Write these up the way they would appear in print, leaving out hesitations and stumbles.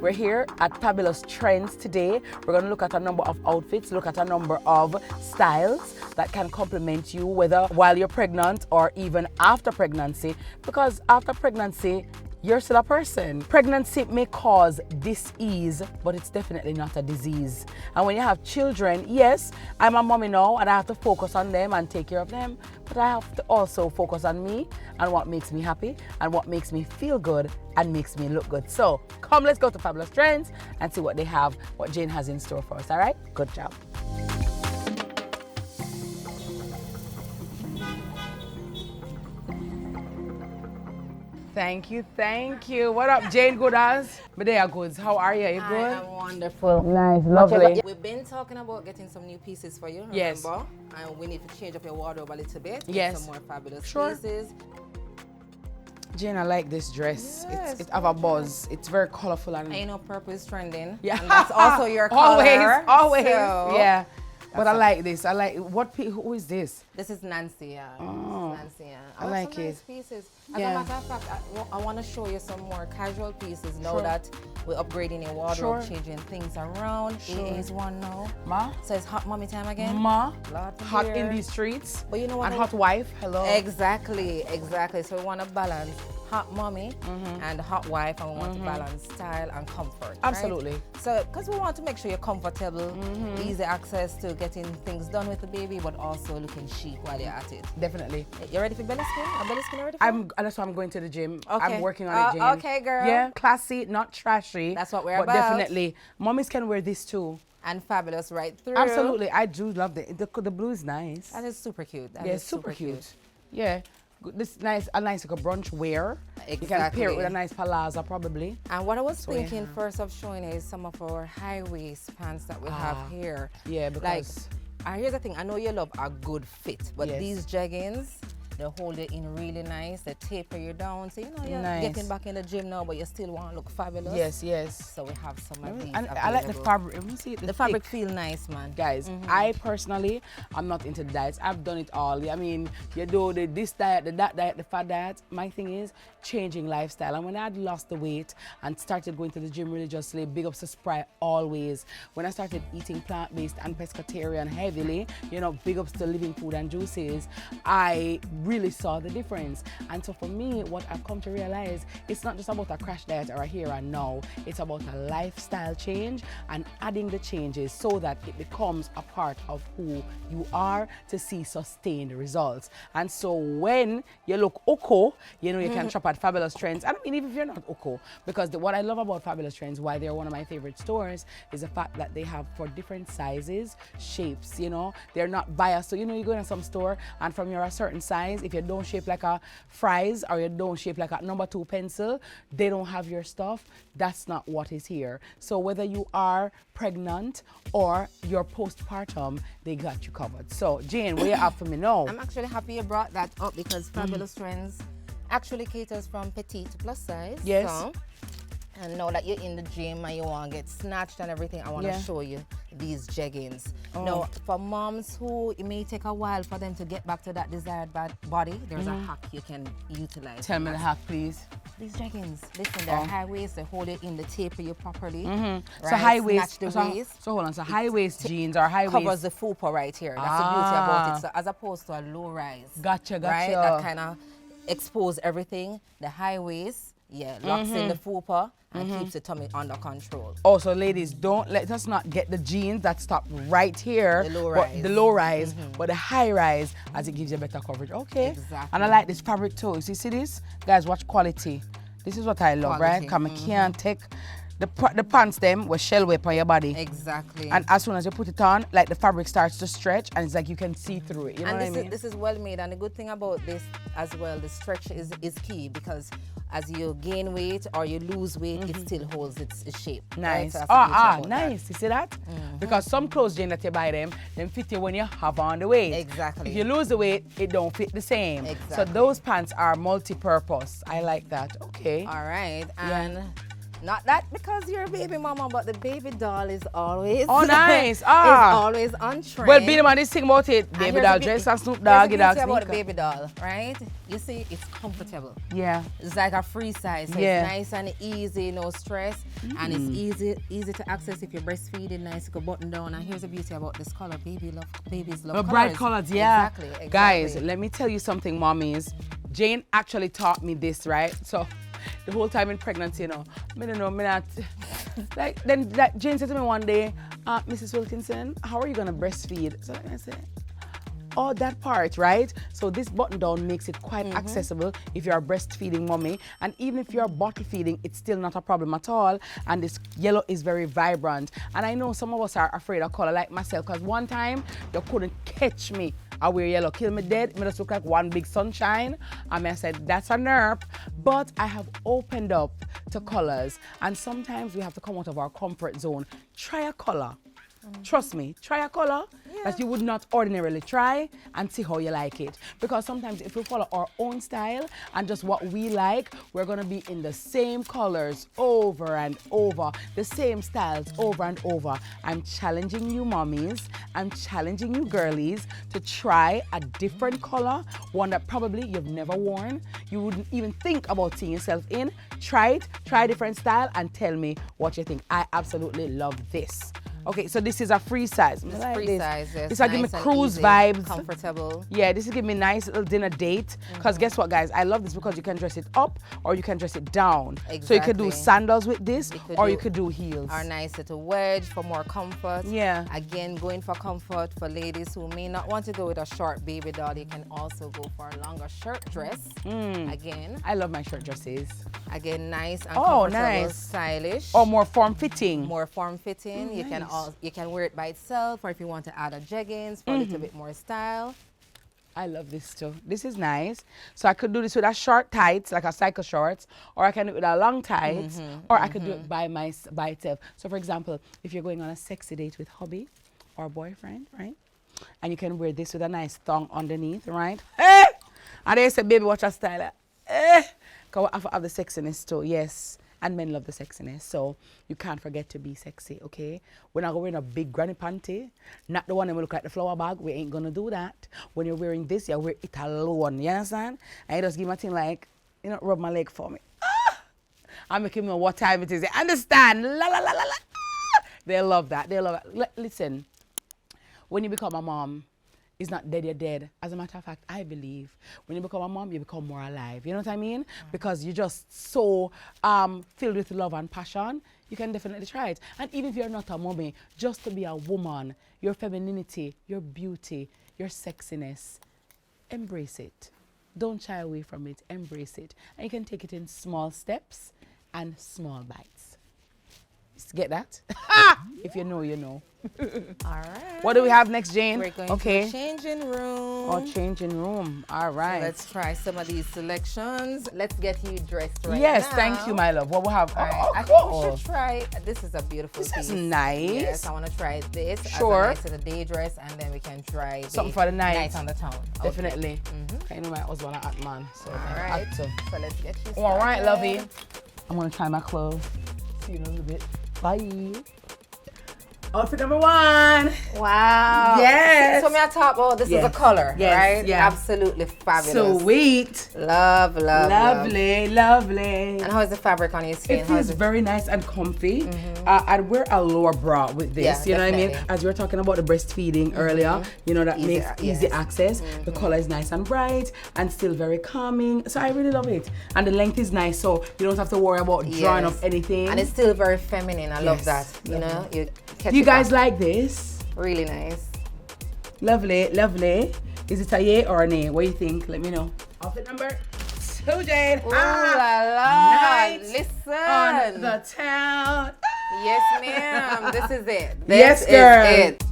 We're here at Fabulous Trends today. We're going to look at a number of outfits, look at a number of styles that can complement you, whether while you're pregnant or even after pregnancy, because after pregnancy, you're still a person. Pregnancy may cause dis-ease, but it's definitely not a disease. And when you have children, yes, I'm a mommy now and I have to focus on them and take care of them, but I have to also focus on me and what makes me happy and what makes me feel good and makes me look good. So come, let's go to Fabulous Trends and see what they have, what Jane has in store for us, all right? Good job. Thank you, thank you. What up, Jane Goodas? Medea Goods, how are you? You good? I am wonderful. Nice, lovely. We've been talking about getting some new pieces for you, remember? Yes. And we need to change up your wardrobe a little bit. Yes. Get some more fabulous Sure. pieces. Jane, I like this dress. Yes, It's have a buzz. It's very colorful and I know purple is trending. yeah. And that's also your color. Always. So Yeah. But I like this. I like who is this? This is Nancy, yeah. Oh, This is Nancy, yeah. I like some it. nice pieces. As Yeah. a matter of fact, I want to show you some more casual pieces now Sure. that we're upgrading your wardrobe, Sure. changing things around. Sure. It is one now. Ma? So it's hot mommy time again. Ma? Lot to Hot hear. in these streets. But you know what? And hot wife. Hello. Exactly. So we want to balance hot mommy and hot wife, and we want to balance style and comfort. Right? Absolutely. So, because we want to make sure you're comfortable, easy access to getting things done with the baby, but also looking chic while you're at it. Definitely. You ready for belly skin? Are belly skin ready for? That's why I'm going to the gym. Okay. I'm working on it, Jane. Okay, girl. Yeah, classy, not trashy. That's what we're but about. definitely, mommies can wear this too. And fabulous right through. Absolutely, I do love the blue is nice. That is super cute. That Yeah, is super cute. Yeah, this nice, a nice like a brunch wear. You can Exactly. pair it with a nice palazzo probably. And what I was yeah. thinking first of showing is some of our high waist pants that we have here. Yeah, because Here's the thing, I know you love a good fit, but Yes. these jeggings, they hold it in really nice, they taper you down. So, you know, you're Nice. getting back in the gym now, but you still want to look fabulous. yes, yes. So we have some of these And I like the available. fabric. Let me see The fabric feel nice, man. Guys, I personally, I'm not into the diets. I've done it all. I mean, you do this diet, the that diet, the fat diet. My thing is changing lifestyle. And when I had lost the weight and started going to the gym religiously, big ups to Spry always. When I started eating plant-based and pescatarian heavily, you know, big ups to Living Food and Juices, I really saw the difference. And so for me, what I've come to realize, it's not just about a crash diet or a here and now. It's about a lifestyle change and adding the changes so that it becomes a part of who you are to see sustained results. And so when you look oko, you know, you can shop at Fabulous Trends. I mean, even if you're not oko, because what I love about Fabulous Trends, why they're one of my favorite stores, is the fact that they have for different sizes, shapes, you know, they're not biased. So, you know, you go in some store and from your a certain size, if you don't shape like a fries or you don't shape like a number 2 pencil, they don't have your stuff. That's not what is here. So whether you are pregnant or you're postpartum, they got you covered. So Jane, what you have for me now? I'm actually happy you brought that up because Fabulous Trends actually caters from petite to plus size. Yes. So, and now that you're in the gym and you want to get snatched and everything, I want to show you these jeggings. Now, for moms who it may take a while for them to get back to that desired body, there's a hack you can utilize. Tell me the hack, please. These jeggings, listen, they're high waist, they hold it in, they taper you properly. So Right? high waist, Snatch the waist. so hold on, so high waist jeans or high Covers waist. the fupa right here. That's the beauty about it. So as opposed to a low rise. Gotcha. Right? That kind of expose everything. The high waist, locks in the fupa and keeps the tummy under control. Oh, so ladies, let us not get the jeans that stop right here, The low but rise. the low rise, but the high rise, as it gives you better coverage. Okay. Exactly. And I like this fabric too. See this? Guys, watch quality. This is what I love, right? Quality. Because I can't take the pants them with shell whip on your body. Exactly. And as soon as you put it on, like the fabric starts to stretch and it's like you can see through it. You know and what I mean? this is well made, and the good thing about this as well, the stretch is key because as you gain weight or you lose weight, it still holds its shape. Nice. Right? So that's the beauty about nice. You see that? Because some clothes, Jane, that you buy them fit you when you have on the weight. Exactly. If you lose the weight, it don't fit the same. Exactly. So those pants are multi-purpose. I like that. Okay. All right. And Not that because you're a baby mama, but the baby doll is always nice. is always on trend. Well, Billy man, this thing about it. Baby doll dress and Snoop Dogg, here's dog the beauty about the sneaker. baby doll, right? You see, it's comfortable. Yeah. It's like a free size. So it's nice and easy, no stress, and it's easy to access if you're breastfeeding. Nice, you can button down. And here's the beauty about this color. Babies love colors. Bright colors, yeah. Exactly. Guys, let me tell you something, mommies. Jane actually taught me this, right? So the whole time in pregnancy, you know, me don't know, me not. Like, then that Jane said to me one day, Mrs. Wilkinson, how are you gonna breastfeed? So I said, oh, that part, right? So this button down makes it quite accessible if you're a breastfeeding mommy. And even if you're bottle feeding, it's still not a problem at all. And this yellow is very vibrant. And I know some of us are afraid of color, like myself, because one time you couldn't catch me. I wear yellow, kill me dead. Me just look like one big sunshine. And I said, that's a nerve. But I have opened up to colors. And sometimes we have to come out of our comfort zone. Try a color. Trust me, try a color that you would not ordinarily try and see how you like it. Because sometimes if we follow our own style and just what we like, we're gonna be in the same colors over and over, the same styles over and over. I'm challenging you mommies, I'm challenging you girlies to try a different color, one that probably you've never worn, you wouldn't even think about seeing yourself in. Try it, try a different style and tell me what you think. I absolutely love this. Okay, so this is a free size. It's like free size, yes. This will give me cruise easy, vibes. Comfortable. Yeah, this will give me nice little dinner date. Because guess what, guys? I love this because you can dress it up or you can dress it down. Exactly. So you could do sandals with this or you could do heels. Our nice little wedge for more comfort. Yeah. Again, going for comfort for ladies who may not want to go with a short baby doll, you can also go for a longer shirt dress. Again. I love my shirt dresses. Again, nice and comfortable, nice. stylish. Or more form-fitting. More form-fitting. You can wear it by itself, or if you want to add a jeggings for a little bit more style. I love this too. This is nice. So I could do this with a short tights, like a cycle shorts, or I can do it with a long tights, or I could do it by itself. So for example, if you're going on a sexy date with hubby or boyfriend, right? And you can wear this with a nice thong underneath, right? Eh! And they say, baby, watch your style. Eh! Because I have the sexiness too, yes. And men love the sexiness, so you can't forget to be sexy, okay? We're not wearing a big granny panty, not the one that will look like the flower bag. We ain't gonna do that. When you're wearing this, you wear it alone, you understand? And you just give my thing like, you know, rub my leg for me. I'm making know what time it is. They understand? La la la la la. They love that. They love it. Listen, when you become a mom, it's not dead, you're dead. As a matter of fact, I believe when you become a mom, you become more alive. You know what I mean? Because you're just so filled with love and passion, you can definitely try it. And even if you're not a mommy, just to be a woman, your femininity, your beauty, your sexiness, embrace it. Don't shy away from it, embrace it. And you can take it in small steps and small bites. Get that? If you know, you know. All right. What do we have next, Jane? We're going to the changing room. Oh, changing room. All right. So let's try some of these selections. Let's get you dressed right now. Yes, thank you, my love. What we have? All right. I cool. think we should try. This is a beautiful piece. This is nice. Yes, I want to try this. Sure. As a nice little day dress, and then we can try something for the night. Night on the town. Definitely. I know my husband a hot man, so all right. So let's get you started. All right, lovey. I'm gonna try my clothes. See you in a little bit. Bye. Outfit number one. Wow. Yes. So me I talk about this is a color, right? Yeah. Absolutely fabulous. Sweet. Lovely. Lovely. And how is the fabric on your skin? It feels very nice and comfy. I'd wear a lower bra with this, you know what I mean? As you were talking about the breastfeeding earlier, you know, that makes easy access. The color is nice and bright and still very calming. So I really love it. And the length is nice, so you don't have to worry about drawing up anything. And it's still very feminine. I love that. You know, do you guys like this? Really nice. Lovely, lovely. Is it a yay or a nay? What do you think? Let me know. Outfit number 2, Jane. Ooh la la. Listen. On the town. Yes, ma'am. This is it. Yes, girl. Is it.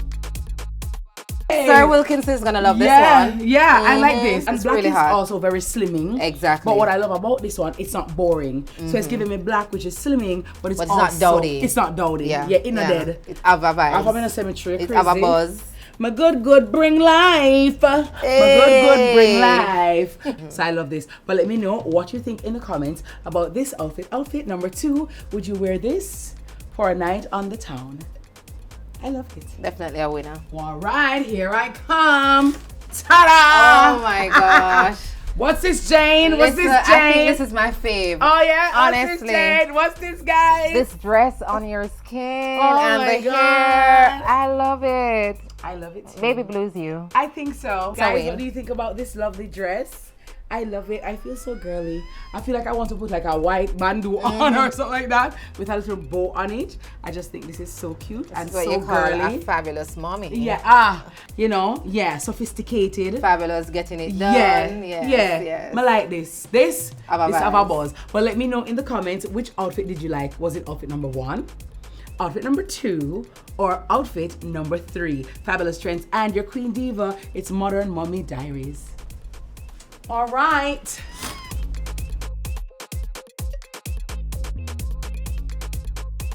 Sir Wilkinson is gonna love this one. Yeah, I like this. And it's black really is hot. also very slimming. Exactly. But what I love about this one, it's not boring. So it's giving me black, which is slimming, but it's not dowdy. It's not dowdy. Yeah, in a dead. It's Ava vibes. I'm in a cemetery. It's crazy. Ava buzz. My good bring life. My good bring life. So I love this. But let me know what you think in the comments about this outfit. Outfit number 2. Would you wear this for a night on the town? I love it. Definitely a winner. All right, here I come. Ta-da! Oh my gosh. What's this, Jane? What's this, Jane? I think this is my fave. Oh yeah, honestly. What's this, Jane? What's this, guys? This dress on your skin Oh and my the God. hair. I love it. I love it too. Baby blues you. I think so. Guys, win. what do you think about this lovely dress? I love it. I feel so girly. I feel like I want to put like a white bandeau on or something like that with a little bow on it. I just think this is so cute and That's what so you call girly. a fabulous mommy. Yeah, you know, yeah, sophisticated. Fabulous getting it done. Yeah. I like this. This Have a is buzz. our buzz. But let me know in the comments which outfit did you like. Was it outfit number 1? Outfit number 2 or outfit number 3? Fabulous trends and your queen diva. It's Modern Mommy Diaries. All right.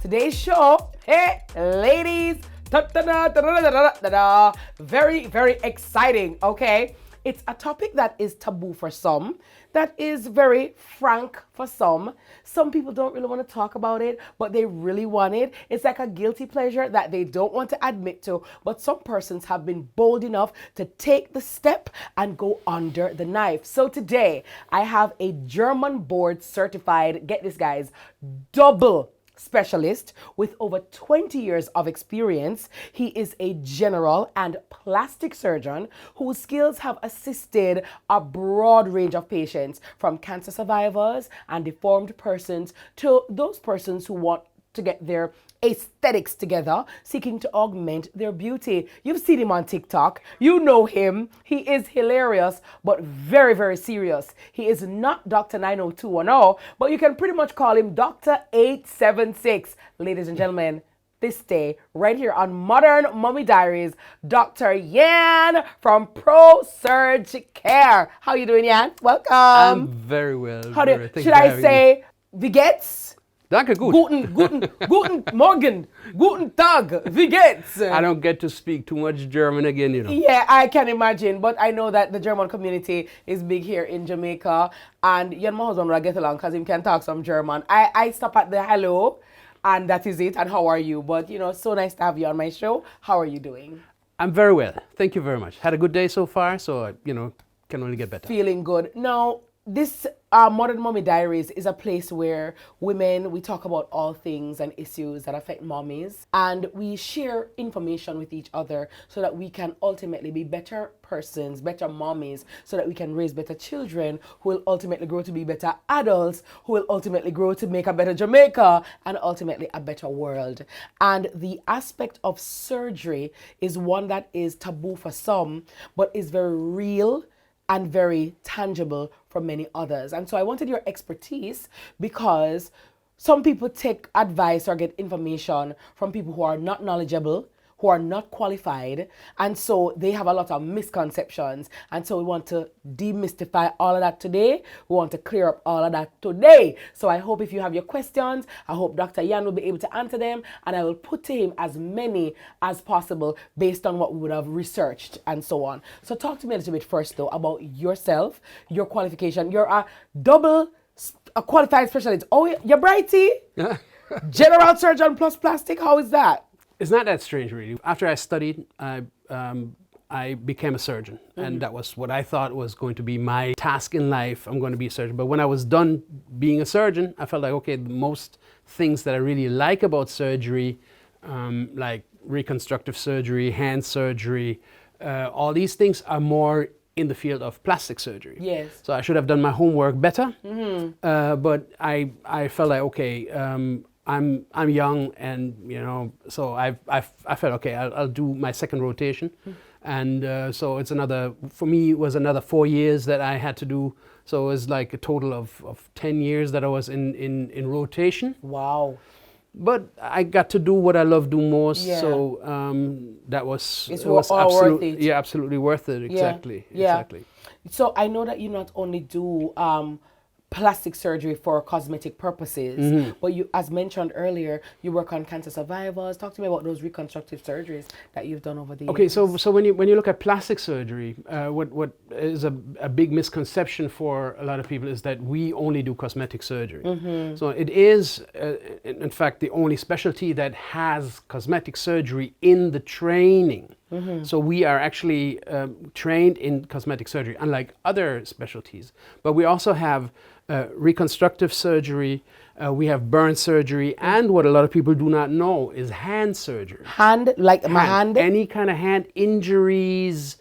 Today's show, hey, ladies, very, very exciting, okay? It's a topic that is taboo for some, that is very frank for some. Some people don't really want to talk about it, but they really want it. It's like a guilty pleasure that they don't want to admit to, but some persons have been bold enough to take the step and go under the knife. So today, I have a German board certified, get this guys, double specialist with over 20 years of experience. He is a general and plastic surgeon whose skills have assisted a broad range of patients, from cancer survivors and deformed persons to those persons who want to get their aesthetics together, seeking to augment their beauty. You've seen him on TikTok. You know him. He is hilarious, but very, very serious. He is not Dr. 90210, but you can pretty much call him Dr. 876. Ladies and gentlemen, this day, right here on Modern Mommy Diaries, Dr. Yan from Pro Surge Care. How you doing, Yan? Welcome. I'm very well. Should I say, wie geht's? Danke, gut. Guten Morgen, guten Tag, wie geht's? I don't get to speak too much German again, you know. Yeah, I can imagine, but I know that the German community is big here in Jamaica, and you and my husband will get along because he can talk some German. I stop at the hello, and that is it, and how are you? But, you know, so nice to have you on my show. How are you doing? I'm very well. Thank you very much. Had a good day so far, so, you know, can only get better. Feeling good. Now, this Modern Mommy Diaries is a place where women, we talk about all things and issues that affect mommies, and we share information with each other so that we can ultimately be better persons, better mommies, so that we can raise better children who will ultimately grow to be better adults, who will ultimately grow to make a better Jamaica and ultimately a better world. And the aspect of surgery is one that is taboo for some, but is very real and very tangible for many others. And so I wanted your expertise because some people take advice or get information from people who are not knowledgeable, who are not qualified, and so they have a lot of misconceptions. And so we want to demystify all of that today. We want to clear up all of that today. So I hope if you have your questions, I hope Dr. Yan will be able to answer them, and I will put to him as many as possible based on what we would have researched and so on. So talk to me a little bit first though about yourself, your qualification. You're a qualified specialist. Oh, you're brighty? General surgeon plus plastic, how is that? It's not that strange, really. After I studied, I became a surgeon, and that was what I thought was going to be my task in life. I'm going to be a surgeon. But when I was done being a surgeon, I felt like, okay, most things that I really like about surgery, like reconstructive surgery, hand surgery, all these things are more in the field of plastic surgery. Yes. So I should have done my homework better. But I felt like, okay, I'm young, and you know, so I felt okay. I'll do my second rotation, and so it's another, for me it was another 4 years that I had to do. So it was like a total of 10 years that I was in rotation. Wow. But I got to do what I love do most. Yeah. So that was worth it. Yeah, absolutely worth it. Exactly. Yeah. Exactly. So I know that you not only do plastic surgery for cosmetic purposes. But you, as mentioned earlier, you work on cancer survivors. Talk to me about those reconstructive surgeries that you've done over the years. Okay, so when you look at plastic surgery, what is a big misconception for a lot of people is that we only do cosmetic surgery. So it is, in fact, the only specialty that has cosmetic surgery in the training. So we are actually trained in cosmetic surgery, unlike other specialties. But we also have reconstructive surgery, we have burn surgery, and what a lot of people do not know is hand surgery. Hand, like my hand? Any kind of hand injuries,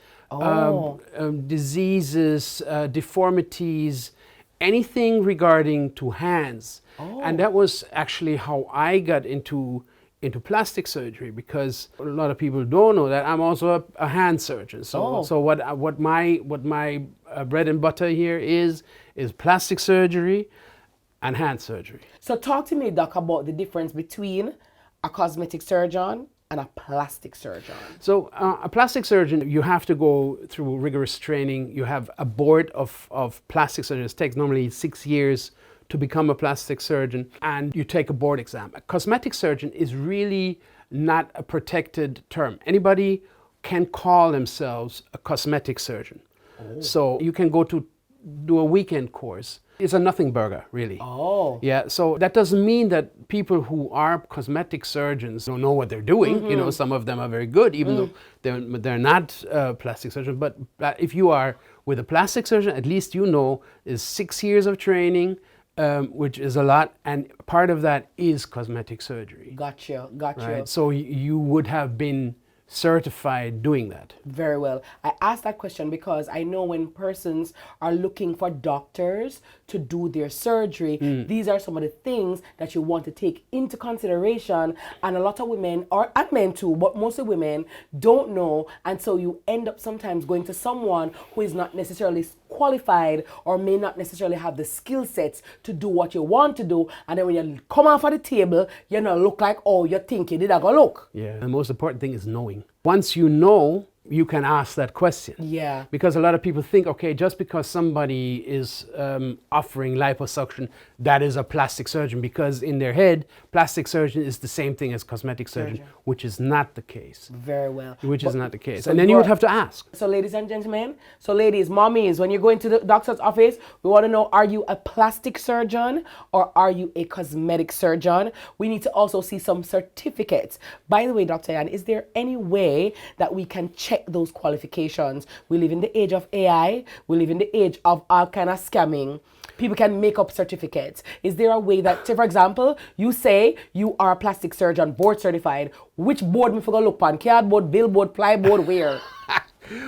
diseases, deformities, anything regarding to hands. And that was actually how I got into plastic surgery, because a lot of people don't know that I'm also a hand surgeon. So what my bread and butter here is plastic surgery and hand surgery. So talk to me, Doc, about the difference between a cosmetic surgeon and a plastic surgeon. So a plastic surgeon, you have to go through rigorous training. You have a board of plastic surgeons. It takes normally 6 years to become a plastic surgeon, and you take a board exam. A cosmetic surgeon is really not a protected term. Anybody can call themselves a cosmetic surgeon. So you can go to do a weekend course. It's a nothing burger, really. Yeah, so that doesn't mean that people who are cosmetic surgeons don't know what they're doing. You know, some of them are very good, even though they're not plastic surgeons. But if you are with a plastic surgeon, at least you know is 6 years of training, which is a lot, and part of that is cosmetic surgery. Gotcha. Right? So you would have been certified doing that. Very well. I asked that question because I know when persons are looking for doctors to do their surgery, these are some of the things that you want to take into consideration, and a lot of women, and men too, but mostly women, don't know, and so you end up sometimes going to someone who is not necessarily qualified or may not necessarily have the skill sets to do what you want to do, and then when you come off of the table, you don't look like, oh, you think you did I go look. Yeah, the most important thing is knowing. Once you know, you can ask that question. Yeah. Because a lot of people think, okay, just because somebody is offering liposuction, that is a plastic surgeon, because in their head, plastic surgeon is the same thing as cosmetic surgeon, which is not the case. Very well. Which is not the case. So and then you would have to ask. So ladies and gentlemen, so ladies, mommies, when you go into the doctor's office, we want to know, are you a plastic surgeon or are you a cosmetic surgeon? We need to also see some certificates. By the way, Dr. Yan, is there any way that we can check those qualifications? We live in the age of AI. We live in the age of all kind of scamming. People can make up certificates. Is there a way that, say for example, you say you are a plastic surgeon, board certified. Which board me for go look on? Cardboard, billboard, plyboard, where?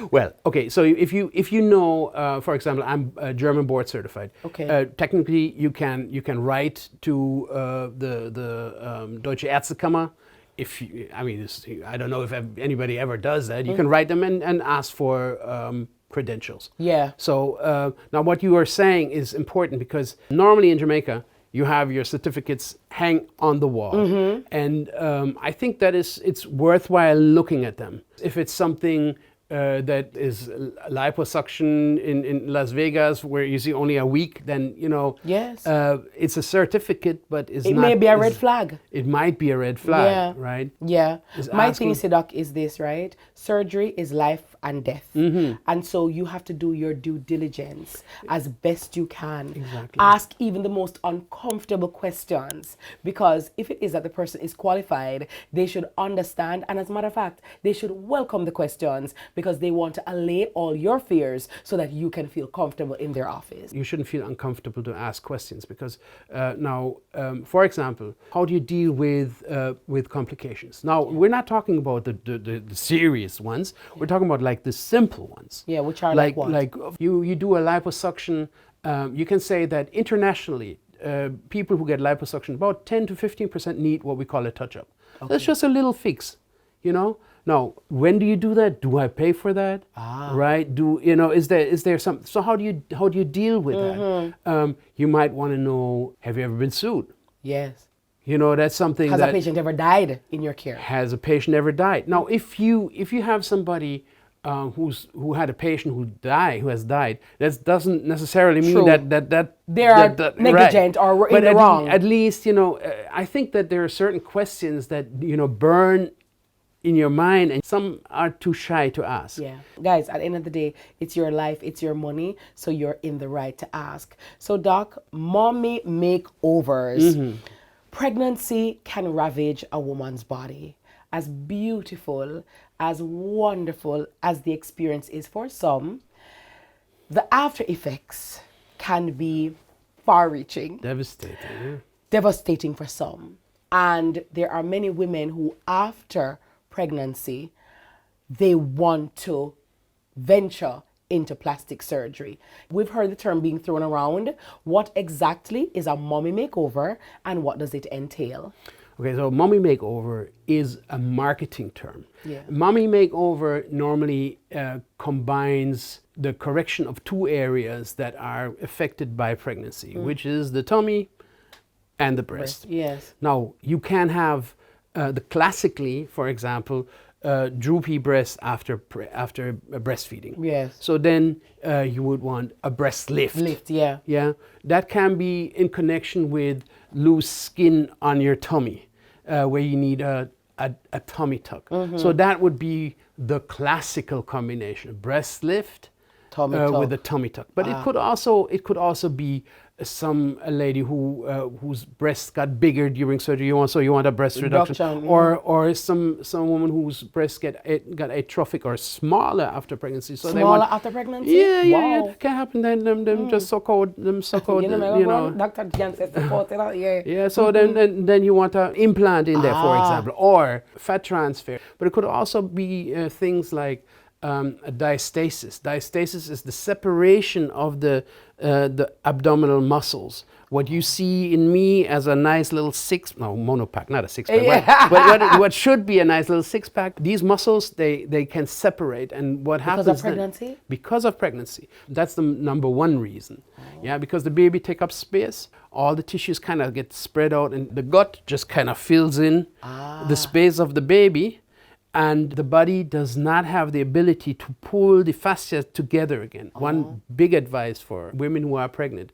Well, okay, so if you know, for example, I'm German board certified. Okay. Technically, you can write to the Deutsche Ärztekammer. I don't know if anybody ever does that. You can write them and ask for credentials. Yeah. So now what you are saying is important, because normally in Jamaica, you have your certificates hang on the wall. And I think that it's worthwhile looking at them. If it's something that is liposuction in Las Vegas, where you see only a week, then, you know, yes, it's a certificate, but it may be a red flag. It might be a red flag, right? Yeah. My thing, Doc, is this, right? Surgery is life and death. And so you have to do your due diligence as best you can. Exactly. Ask even the most uncomfortable questions, because if it is that the person is qualified, they should understand, and as a matter of fact, they should welcome the questions, because they want to allay all your fears so that you can feel comfortable in their office. You shouldn't feel uncomfortable to ask questions, because for example, how do you deal with complications? Now, we're not talking about the serious ones. We're talking about like the simple ones. Yeah, which are like what? Like you do a liposuction. You can say that internationally, people who get liposuction, about 10 to 15% need what we call a touch-up. Okay. That's just a little fix, you know. Now, when do you do that? Do I pay for that? Right? Is there some? So how do you deal with that? You might want to know, have you ever been sued? Yes. You know, that's something. Has a patient ever died in your care? Has a patient ever died? Now, if you have somebody who had a patient who has died, that doesn't necessarily mean True. that They are negligent right. or were in But the wrong. at least, you know, I think that there are certain questions that, you know, burn in your mind, and some are too shy to ask. Yeah. Guys, at the end of the day, it's your life, it's your money, so you're in the right to ask. So, Doc, mommy makeovers. Pregnancy can ravage a woman's body. As beautiful, as wonderful as the experience is for some, the after effects can be far reaching, Devastating. Yeah. devastating for some. And there are many women who, after pregnancy, they want to venture into plastic surgery. We've heard the term being thrown around. What exactly is a mommy makeover and what does it entail? Okay, so mommy makeover is a marketing term. Yeah. Mommy makeover normally combines the correction of two areas that are affected by pregnancy, which is the tummy and the breast. Yes. Now, you can have the classically, for example, droopy breast after breastfeeding. Yes. So then you would want a breast lift. Lift, yeah. Yeah, that can be in connection with loose skin on your tummy, where you need a tummy tuck. So that would be the classical combination: breast lift Tummy tuck. with a tummy tuck. But it could also be a lady whose breasts got bigger during surgery. You want a breast reduction, or some woman whose breasts got atrophic or smaller after pregnancy. So Smaller after pregnancy? Yeah, Wow. that can happen. Then them just suck out, You know. Dr. Jansen supported that, yeah. Yeah, so then you want an implant in there, for example, or fat transfer. But it could also be things like a diastasis. Diastasis is the separation of the abdominal muscles. What you see in me as a nice little monopack, not a six-pack, Yeah. but what should be a nice little six-pack, these muscles, they can separate. And what happens Because of pregnancy? Because of pregnancy. That's the number one reason. Yeah, because the baby take up space, all the tissues kind of get spread out, and the gut just kind of fills in the space of the baby. And the body does not have the ability to pull the fascia together again. One big advice for women who are pregnant: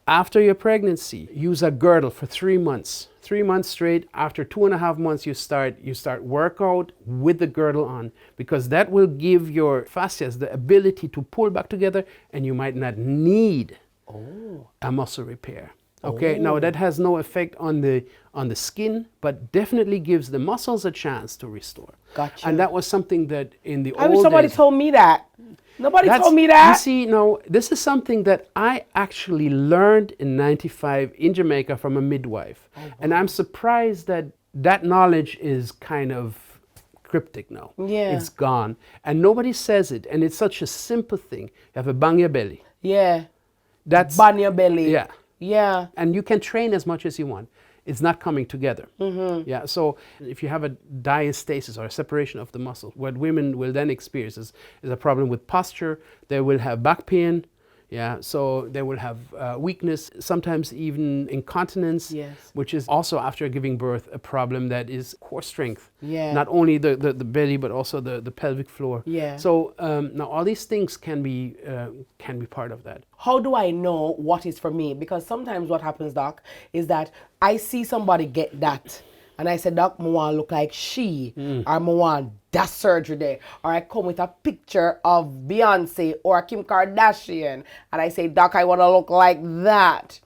after your pregnancy, use a girdle for 3 months. 3 months straight. After 2.5 months, you start workout with the girdle on, because that will give your fascias the ability to pull back together, and you might not need a muscle repair. Okay, now that has no effect on the skin, but definitely gives the muscles a chance to restore. Gotcha. And that was something that in the I old wish somebody days, told me that. Nobody told me that. You see, now this is something that I actually learned in '95 in Jamaica from a midwife. And I'm surprised that that knowledge is kind of cryptic now. Yeah. It's gone. And nobody says it. And it's such a simple thing. You have a bang your belly. Yeah. That's Bun your belly. Yeah. Yeah. And you can train as much as you want. It's not coming together. Yeah. So if you have a diastasis or a separation of the muscle, what women will then experience is a problem with posture. They will have back pain. Yeah. So they will have weakness, sometimes even incontinence, Yes. which is also after giving birth a problem that is core strength. Yeah. Not only the belly, but also the pelvic floor. Yeah. So now all these things can be part of that. How do I know what is for me? Because sometimes what happens, Doc, is that I see somebody get that, and I say, Doc, I want to look like she, or I want that surgery there, or I come with a picture of Beyonce or Kim Kardashian, and I say, Doc, I want to look like that.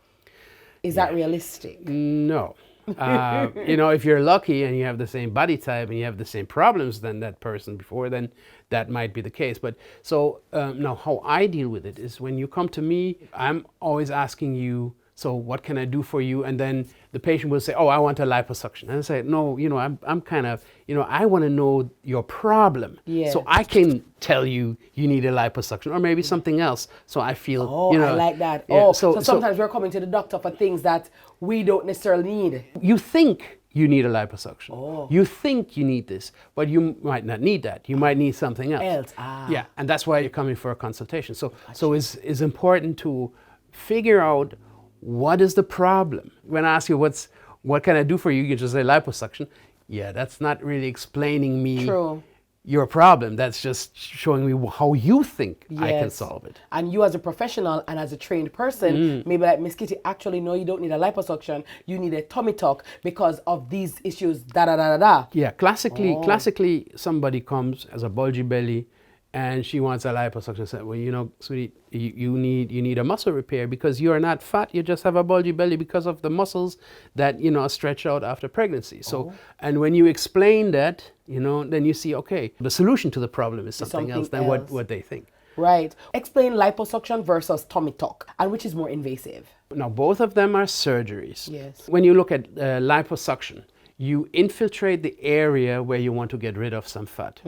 Is that realistic? No. You know, if you're lucky and you have the same body type and you have the same problems than that person before, then that might be the case. But so now how I deal with it is when you come to me, I'm always asking you, so what can I do for you? And then the patient will say, oh, I want a liposuction. And I say, no, you know, I'm kind of, you know, I want to know your problem. Yeah. So I can tell you need a liposuction or maybe something else. So I feel, Oh, you know. I like that. Yeah, Oh, so sometimes we're coming to the doctor for things that we don't necessarily need. You think you need a liposuction. Oh. You think you need this, but you might not need that. You might need something else. Yeah, and that's why you're coming for a consultation. So it's important to figure out what is the problem. When I ask you what can I do for you, you just say liposuction. Yeah, that's not really explaining me True. your problem. That's just showing me how you think I can Yes. solve it. And you as a professional and as a trained person, maybe like Miss Kitty, actually, no, you don't need a liposuction. You need a tummy tuck because of these issues, da da da da da. Yeah, classically, somebody comes as a bulgy belly, and she wants a liposuction. Say, well, you know, sweetie, you need a muscle repair because you are not fat. You just have a bulgy belly because of the muscles that stretch out after pregnancy. So, and when you explain that, then you see, okay, the solution to the problem is something else than what they think. Right. Explain liposuction versus tummy tuck, and which is more invasive. Now, both of them are surgeries. Yes. When you look at liposuction, you infiltrate the area where you want to get rid of some fat.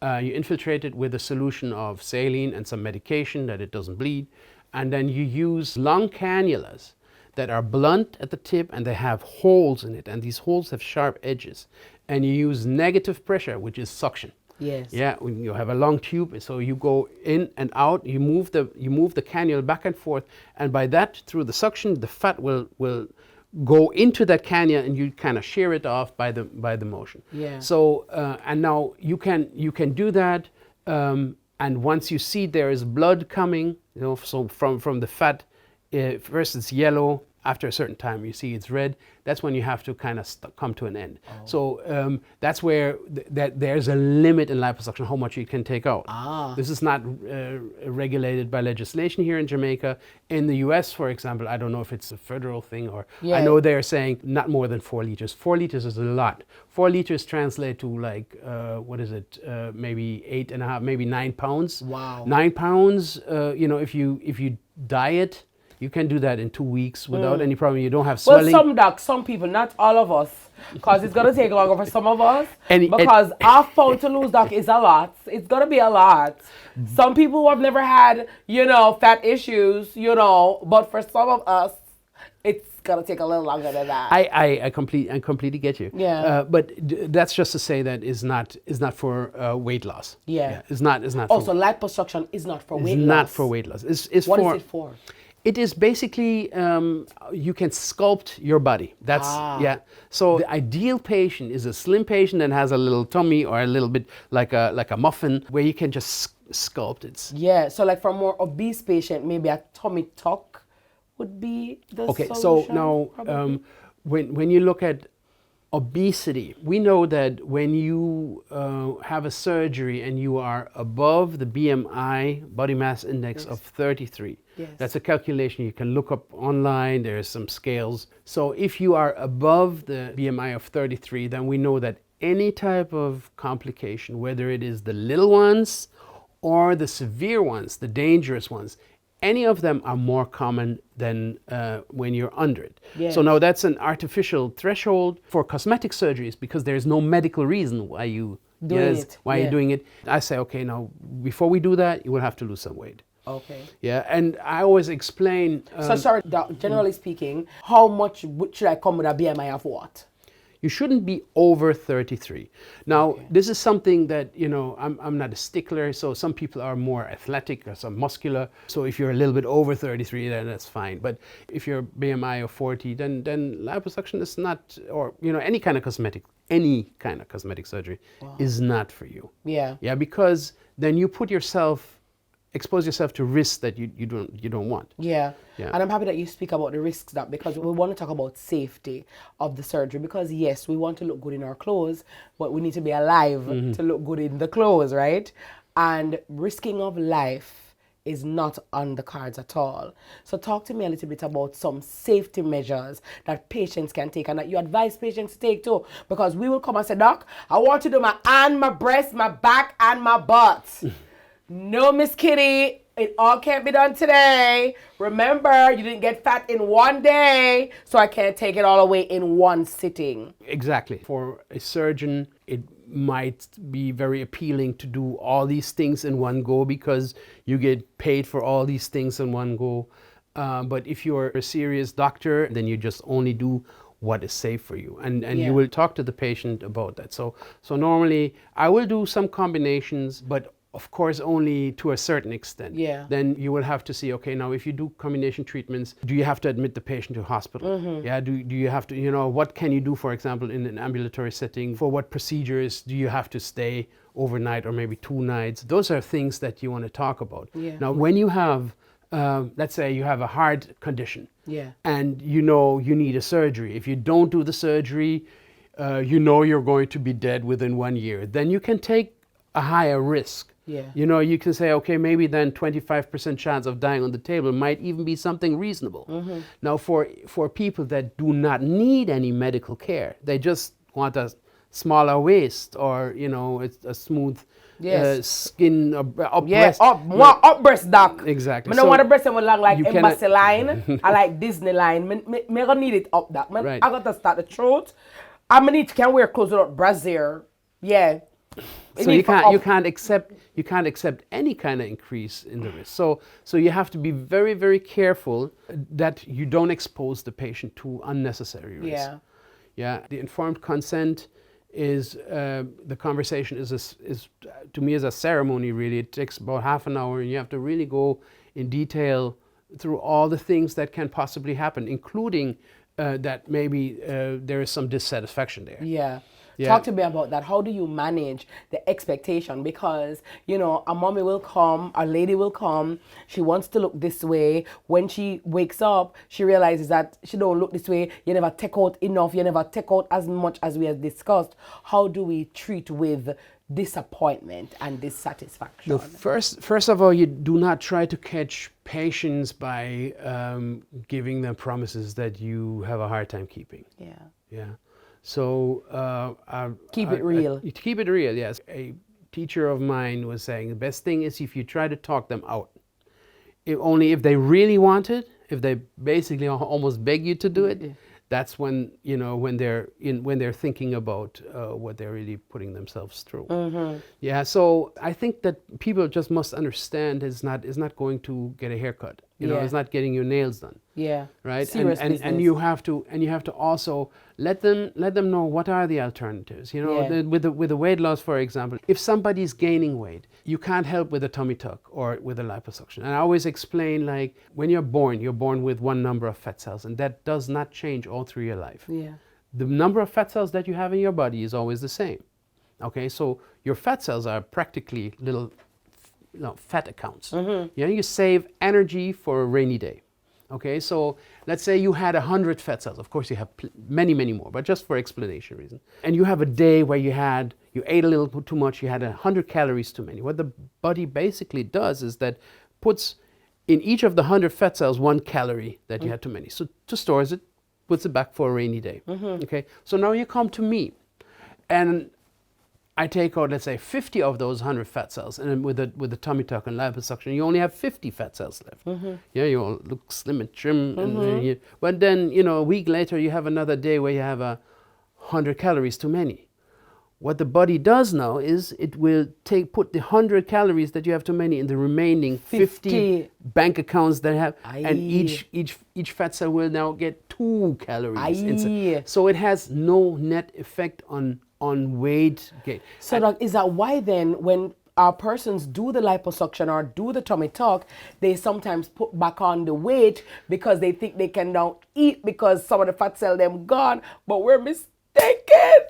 You infiltrate it with a solution of saline and some medication that it doesn't bleed. And then you use long cannulas that are blunt at the tip and they have holes in it. And these holes have sharp edges. And you use negative pressure, which is suction. Yes. Yeah, when you have a long tube, so you go in and out, you move the cannula back and forth, and by that, through the suction, the fat will go into that cannula, and you kind of shear it off by the motion. Yeah. So and now you can do that, and once you see there is blood coming, so from the fat, first it's yellow. After a certain time, you see it's red. That's when you have to kind of come to an end. So that's where there's a limit in liposuction, how much you can take out. This is not regulated by legislation here in Jamaica. In the US, for example, I don't know if it's a federal thing or I know they're saying not more than 4 liters. 4 liters is a lot. 4 liters translate to like, maybe 8.5, maybe 9 pounds. Wow. 9 pounds, if you diet, you can do that in 2 weeks without any problem. You don't have swelling. Well, some people, not all of us, because it's going to take longer for some of us. Because half pound to lose, doc, is a lot. It's going to be a lot. Some people who have never had, fat issues, but for some of us, it's going to take a little longer than that. I completely get you. Yeah. But that's just to say that is not for weight loss. Yeah. It's not. Also, liposuction is not for weight loss. It's not for weight loss. What is it for? It is basically, you can sculpt your body. Yeah. So the ideal patient is a slim patient that has a little tummy or a little bit like a muffin where you can just sculpt it. Yeah. So like for a more obese patient, maybe a tummy tuck would be the solution. Okay. So now, when you look at obesity, we know that when you have a surgery and you are above the BMI, body mass index, of 33, that's a calculation you can look up online. There's some scales. So if you are above the BMI of 33, then we know that any type of complication, whether it is the little ones or the severe ones, the dangerous ones, any of them are more common than when you're under it. Yes. So now that's an artificial threshold for cosmetic surgeries because there's no medical reason why you're doing it. I say, okay, now before we do that, you will have to lose some weight. Okay. Yeah, and I always explain. So sorry, Doc, generally speaking, how much should I come with a BMI of what? You shouldn't be over 33. Now, this is something that, I'm not a stickler, so some people are more athletic or some muscular. So if you're a little bit over 33, then that's fine. But if you're BMI of 40, then liposuction is not, or, any kind of cosmetic surgery is not for you. Yeah. Yeah, because then you expose yourself to risks that you don't want. Yeah. And I'm happy that you speak about the risks, because we want to talk about safety of the surgery, because yes, we want to look good in our clothes, but we need to be alive to look good in the clothes, right? And risking of life is not on the cards at all. So talk to me a little bit about some safety measures that patients can take and that you advise patients to take too, because we will come and say, Doc, I want to do my hand, my breast, my back, and my butt. No, Miss Kitty, it all can't be done today. Remember, you didn't get fat in one day, so I can't take it all away in one sitting. Exactly. For a surgeon, it might be very appealing to do all these things in one go because you get paid for all these things in one go. But if you're a serious doctor, then you just only do what is safe for you, and you will talk to the patient about that. So normally I will do some combinations, but of course, only to a certain extent. Yeah. Then you will have to see, okay, now if you do combination treatments, do you have to admit the patient to hospital? Yeah, do you have to, you know, what can you do, for example, in an ambulatory setting? For what procedures do you have to stay overnight or maybe 2 nights? Those are things that you want to talk about. Yeah. Now, when you have, let's say you have a heart condition, Yeah. and you know you need a surgery. If you don't do the surgery, you know you're going to be dead within 1 year. Then you can take a higher risk. Yeah. You know, you can say, okay, maybe then 25% chance of dying on the table might even be something reasonable. Now, for people that do not need any medical care, they just want a smaller waist, or, you know, it's a smooth Yes. skin, up Yeah, breast. up breast doc. Exactly. I don't So want the breast that will look like you cannot- embassy line. I like Disney line. Me don't need it up doc. Right. I got to start the throat. I need can wear clothes without brassiere. Yeah. So you can't accept any kind of increase in the risk. So you have to be very, very careful that you don't expose the patient to unnecessary risk. Yeah. Yeah. The informed consent is the conversation is to me is a ceremony. Really, it takes about half an hour, and you have to really go in detail through all the things that can possibly happen, including that maybe there is some dissatisfaction there. Yeah. Yeah. Talk to me about that. How do you manage the expectation? Because, you know, a mommy will come, a lady will come, she wants to look this way. When she wakes up, she realizes that she don't look this way. You never take out enough. You never take out as much as we have discussed. How do we treat with disappointment and dissatisfaction? No, first of all, you do not try to catch patients by giving them promises that you have a hard time keeping. Yeah. Yeah. So Keep it real. Keep it real. Yes. A teacher of mine was saying the best thing is if you try to talk them out. Only if they really want it, if they basically almost beg you to do it, Yeah. that's when, you know, when they're thinking about what they're really putting themselves through. Yeah. So I think that people just must understand is not going to get a haircut. You know, Yeah. it's not getting your nails done. Yeah. Right. Serious And business. you have to also let them know what are the alternatives. You know, Yeah. with the weight loss, for example, if somebody's gaining weight, you can't help with a tummy tuck or with a liposuction. And I always explain, like, when you're born with one number of fat cells, and that does not change all through your life. Yeah. The number of fat cells that you have in your body is always the same. Okay, so your fat cells are practically little, you know, fat accounts. You know, you save energy for a rainy day. Okay, so let's say you had 100 fat cells. Of course, you have many, many more, but just for explanation reason. And you have a day where you ate a little too much, you had 100 calories too many. What the body basically does is that puts in each of the 100 fat cells 1 calorie that you had too many. So to stores it, puts it back for a rainy day. Okay, so now you come to me, and I take out, let's say, 50 of those 100 fat cells, and then with the tummy tuck and liposuction, you only have 50 fat cells left. Yeah, you all look slim and trim, and but then, you know, a week later you have another day where you have 100 calories too many. What the body does now is it will put the 100 calories that you have too many in the remaining 50 bank accounts that have, and each fat cell will now get 2 calories inside. So it has no net effect on weight gain. So, Doc, is that why then when our persons do the liposuction or do the tummy tuck, they sometimes put back on the weight because they think they can now eat because some of the fat cell them gone, but we're mistaken.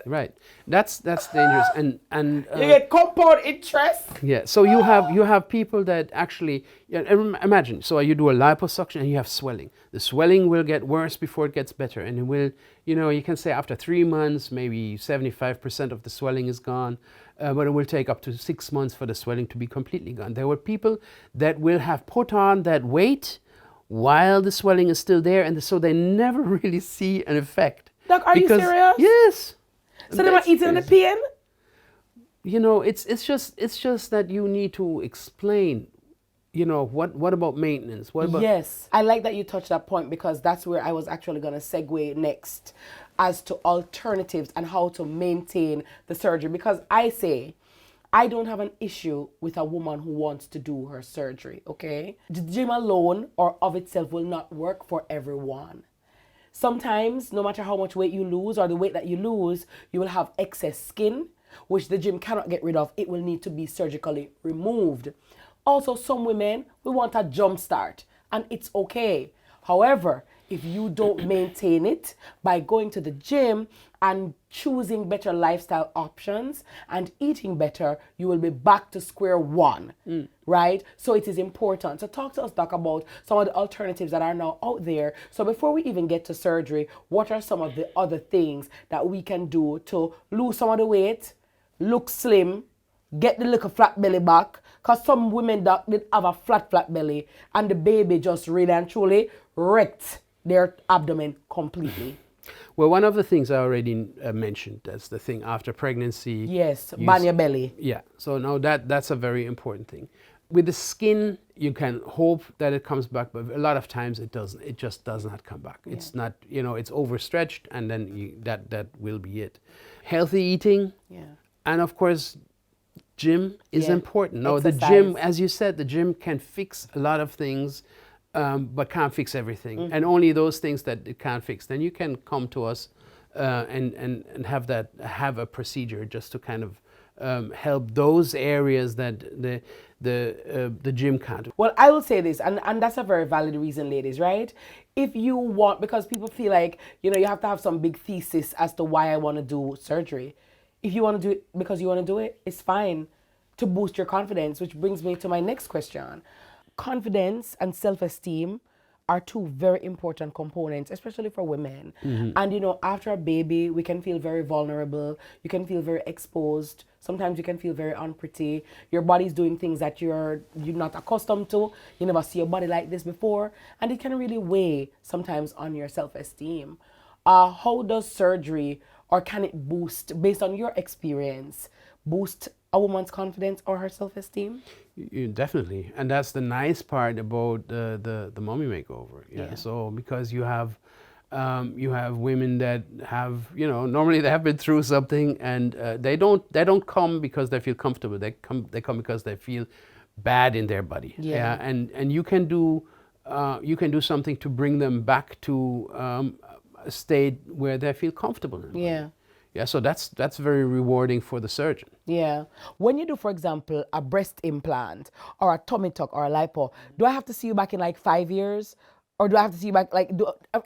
Right, that's dangerous, and you get compound interest. yeah. So you have people that actually, imagine. So you do a liposuction and you have swelling. The swelling will get worse before it gets better, and it will, you know, you can say after 3 months, maybe 75% of the swelling is gone, but it will take up to 6 months for the swelling to be completely gone. There were people that will have put on that weight while the swelling is still there, and so they never really see an effect. Doc, are you serious? Yes. So they were eating the pain? You know, it's just that you need to explain, you know, what about maintenance? What about Yes, I like that you touched that point because that's where I was actually going to segue next as to alternatives and how to maintain the surgery. Because I say, I don't have an issue with a woman who wants to do her surgery, okay? The gym alone or of itself will not work for everyone. Sometimes, no matter how much weight you lose or the weight that you lose, you will have excess skin. which the gym cannot get rid of, it will need to be surgically removed. Also, some women, we want a jump start, and it's okay. However, if you don't maintain it by going to the gym and choosing better lifestyle options and eating better, you will be back to square one, right? So it is important. So talk to us, Doc, about some of the alternatives that are now out there. So before we even get to surgery, what are some of the other things that we can do to lose some of the weight, look slim, get the little flat belly back? Because some women that did have a flat belly and the baby just really and truly wrecked their abdomen completely. Well, one of the things I already mentioned, that's the thing after pregnancy. Yes, ban your belly. Yeah, so now that's a very important thing. With the skin, you can hope that it comes back, but a lot of times it doesn't. It just does not come back. Yeah. It's not, it's overstretched, and then that will be it. Healthy eating, and of course, gym is important. No, Exercise. The gym, as you said, the gym can fix a lot of things, but can't fix everything. And only those things that it can't fix. Then you can come to us and have a procedure just to kind of help those areas that the gym can't. Well, I will say this, and that's a very valid reason, ladies, right? If you want, because people feel like, you have to have some big thesis as to why I want to do surgery. If you want to do it because you want to do it, it's fine to boost your confidence, which brings me to my next question. Confidence and self-esteem are two very important components, especially for women. And after a baby, we can feel very vulnerable. You can feel very exposed. Sometimes you can feel very unpretty. Your body's doing things that you're not accustomed to. You never see your body like this before. And it can really weigh sometimes on your self-esteem. How does surgery, or can it boost, based on your experience, boost a woman's confidence or her self-esteem? Definitely, and that's the nice part about the mommy makeover. Yeah. So because you have women that have normally they have been through something, and they don't come because they feel comfortable. They come because they feel bad in their body. Yeah. And you can do something to bring them back to a state where they feel comfortable in. Yeah, so that's very rewarding for the surgeon. Yeah. When you do, for example, a breast implant or a tummy tuck or a lipo, do I have to see you back in like 5 years? Or do I have to see you back,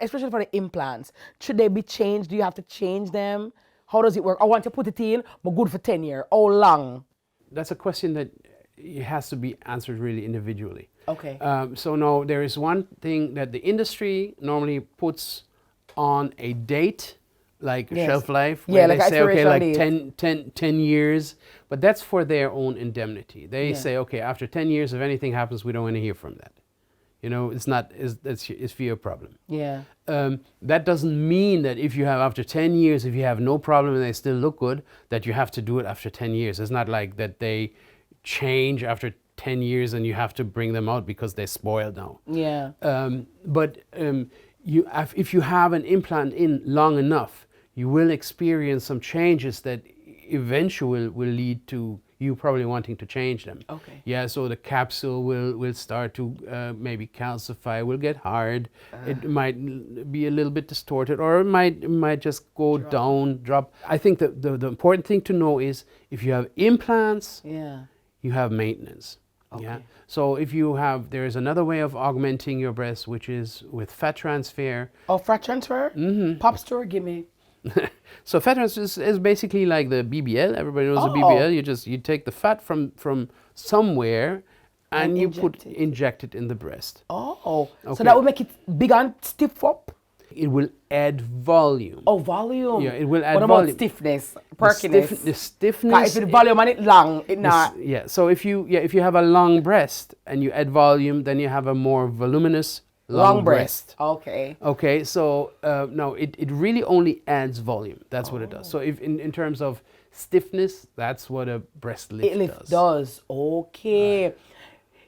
especially for the implants, should they be changed? Do you have to change them? How does it work? I want to put it in, but good for 10 years. How long? That's a question that it has to be answered really individually. Okay. So now there is one thing that the industry normally puts on a date, like shelf life, where they say, okay, like 10 years, but that's for their own indemnity. They say, okay, after 10 years, if anything happens, we don't want to hear from that. It's for your problem. Yeah. That doesn't mean that if you have, after 10 years, if you have no problem and they still look good, that you have to do it after 10 years. It's not like that they change after 10 years and you have to bring them out because they're spoiled now. Yeah. But if you have an implant in long enough, you will experience some changes that eventually will lead to you probably wanting to change them. Okay. Yeah, so the capsule will start to maybe calcify, will get hard. It might be a little bit distorted, or it might just go drop. I think that the important thing to know is if you have implants, you have maintenance. Okay. Yeah. So if you have, there is another way of augmenting your breast, which is with fat transfer. Oh, fat transfer? Mm-hmm. Pop store, give me. So fat transfer is basically like the BBL. Everybody knows the BBL. You take the fat from somewhere and you inject it in the breast. Oh, okay. So that will make it big and stiff up? It will add volume. Oh, volume. Yeah, it will add volume. What about stiffness, perkiness? The stiffness. If it's volume and it long, it not. Yeah. So if you have a long breast and you add volume, then you have a more voluminous long breast. Okay. Okay. So no, it really only adds volume. That's what it does. So if in terms of stiffness, that's what a breast lift does. Okay. Right.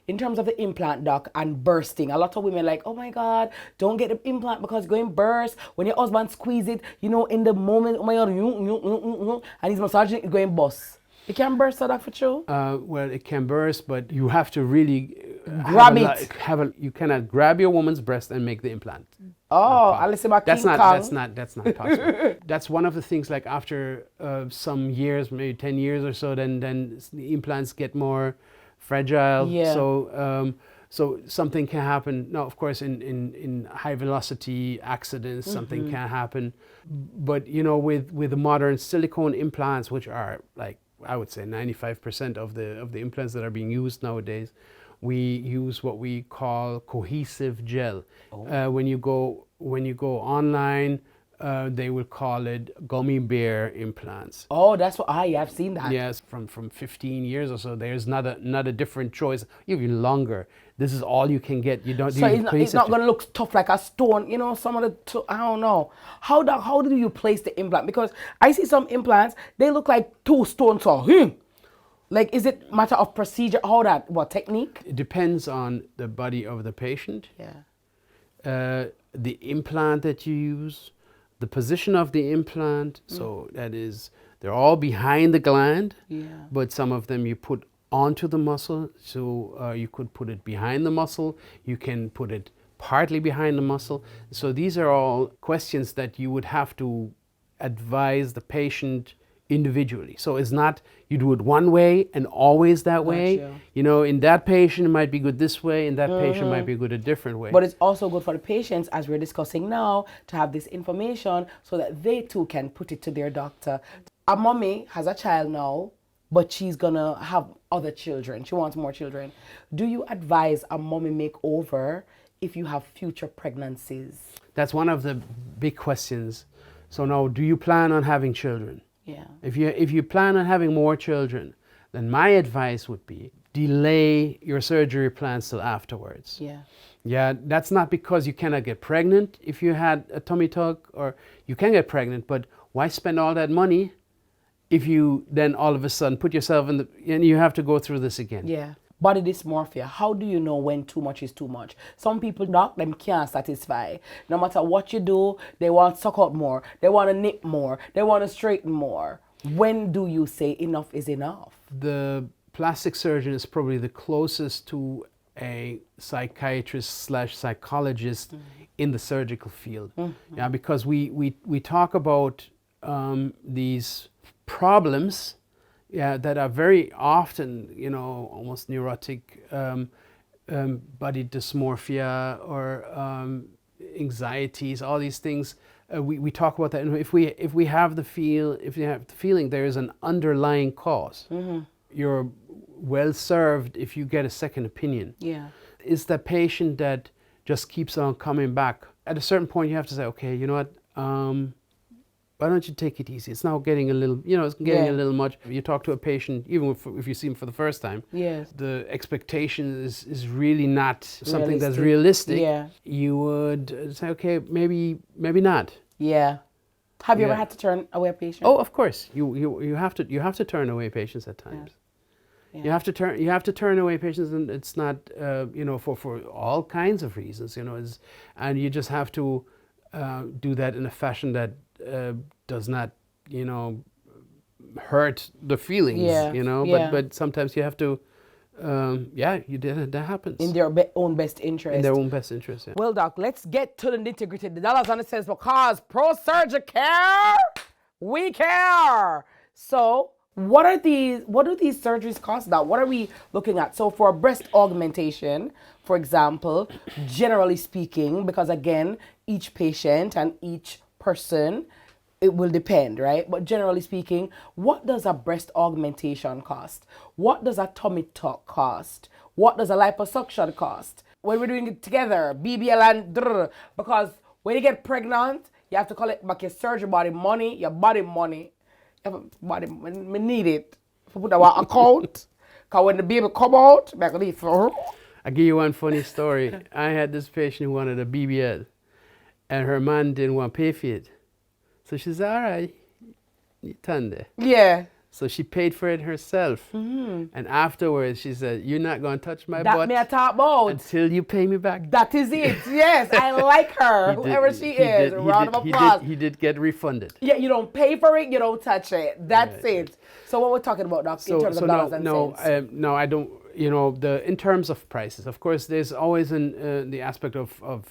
In terms of the implant, doc, and bursting, a lot of women are like, oh my God, don't get the implant because it's going to burst. When your husband squeeze it, in the moment, oh my God, and he's massaging it, going bust. It can burst, doc, for you? Well, it can burst, but you have to really grab it. You cannot grab your woman's breast and make the implant. Oh, I listen about that's King not, Kong. that's not possible. That's one of the things, like after some years, maybe 10 years or so, then the implants get more fragile. Yeah. So something can happen. Now, of course, in high velocity accidents, something can happen. But you know, with the modern silicone implants, which are like, I would say 95% of the implants that are being used nowadays, we use what we call cohesive gel. When you go online, they will call it gummy bear implants. Oh, that's what I've seen that. Yes, from 15 years or so, there's not a different choice, even longer. This is all you can get. You don't. So it's not going to look tough like a stone, you know, some of the, I don't know. How do you place the implant? Because I see some implants, they look like two stones. So, like, is it matter of procedure? What technique? It depends on the body of the patient. Yeah. The implant that you use, the position of the implant. So that is, they're all behind the gland. Yeah. But some of them you put onto the muscle. So you could put it behind the muscle. You can put it partly behind the muscle. So these are all questions that you would have to advise the patient individually. So it's not you do it one way and always that way. Gotcha. You know, in that patient it might be good this way, in that patient might be good a different way. But it's also good for the patients, as we're discussing now, to have this information so that they too can put it to their doctor. A mommy has a child now, but she's gonna have other children. She wants more children. Do you advise a mommy makeover if you have future pregnancies? That's one of the big questions. So now, do you plan on having children? Yeah. If you plan on having more children, then my advice would be delay your surgery plans till afterwards. Yeah. Yeah, that's not because you cannot get pregnant if you had a tummy tuck, or you can get pregnant, but why spend all that money if you then all of a sudden put yourself in and you have to go through this again? Yeah. Body dysmorphia. How do you know when too much is too much? Some people, doc, them can't satisfy. No matter what you do, they want to suck out more. They want to nip more. They want to straighten more. When do you say enough is enough? The plastic surgeon is probably the closest to a psychiatrist / psychologist in the surgical field. Yeah, because we talk about these problems, yeah, that are very often, you know, almost neurotic, body dysmorphia or anxieties, all these things. We talk about that, and if we have the feeling there is an underlying cause, you're well served if you get a second opinion. Yeah. It's the patient that just keeps on coming back. At a certain point, you have to say, okay, you know what? Why don't you take it easy? It's now getting a little, you know, it's getting a little much. You talk to a patient, even if you see him for the first time, Yes. the expectation is really not something that's Realistic. realistic. Yeah. You would say, okay, maybe not. Yeah. Have you Yeah. ever had to turn away a patient? Oh, of course. You have to turn away patients at times. Yeah. You have to turn away patients, and it's not you know, for all kinds of reasons, you know, and you just have to do that in a fashion that does not, you know, hurt the feelings, you know. But sometimes you have to, that happens. In their own best interest. In their own best interest, yeah. Well, doc, let's get to the nitty-gritty. The dollars on the cents, because pro-surgery care, we care. So what do these surgeries cost now? What are we looking at? So for breast augmentation, for example, generally speaking, because again, each patient and each person, it will depend, right? But generally speaking, what does a breast augmentation cost? What does a tummy tuck cost? What does a liposuction cost? When we're doing it together, BBL and drr, because when you get pregnant, you have to collect back your surgery body money, your body money. Body, we need it. For put our account, because when the baby come out, back leave for her. I'll give you one funny story. I had this patient who wanted a BBL, and her man didn't want to pay for it. So she said, all right, you turn there. Yeah. So she paid for it herself. And afterwards, she said, you're not going to touch my butt That me I talk about. until you pay me back. That is it. Yes, I like her. Whoever she is. Round of applause. He did get refunded. Yeah, you don't pay for it, you don't touch it. That's it. So what we're talking about, Doc, in terms of dollars and cents? No, I don't. you know, in terms of prices, of course, there's always the aspect of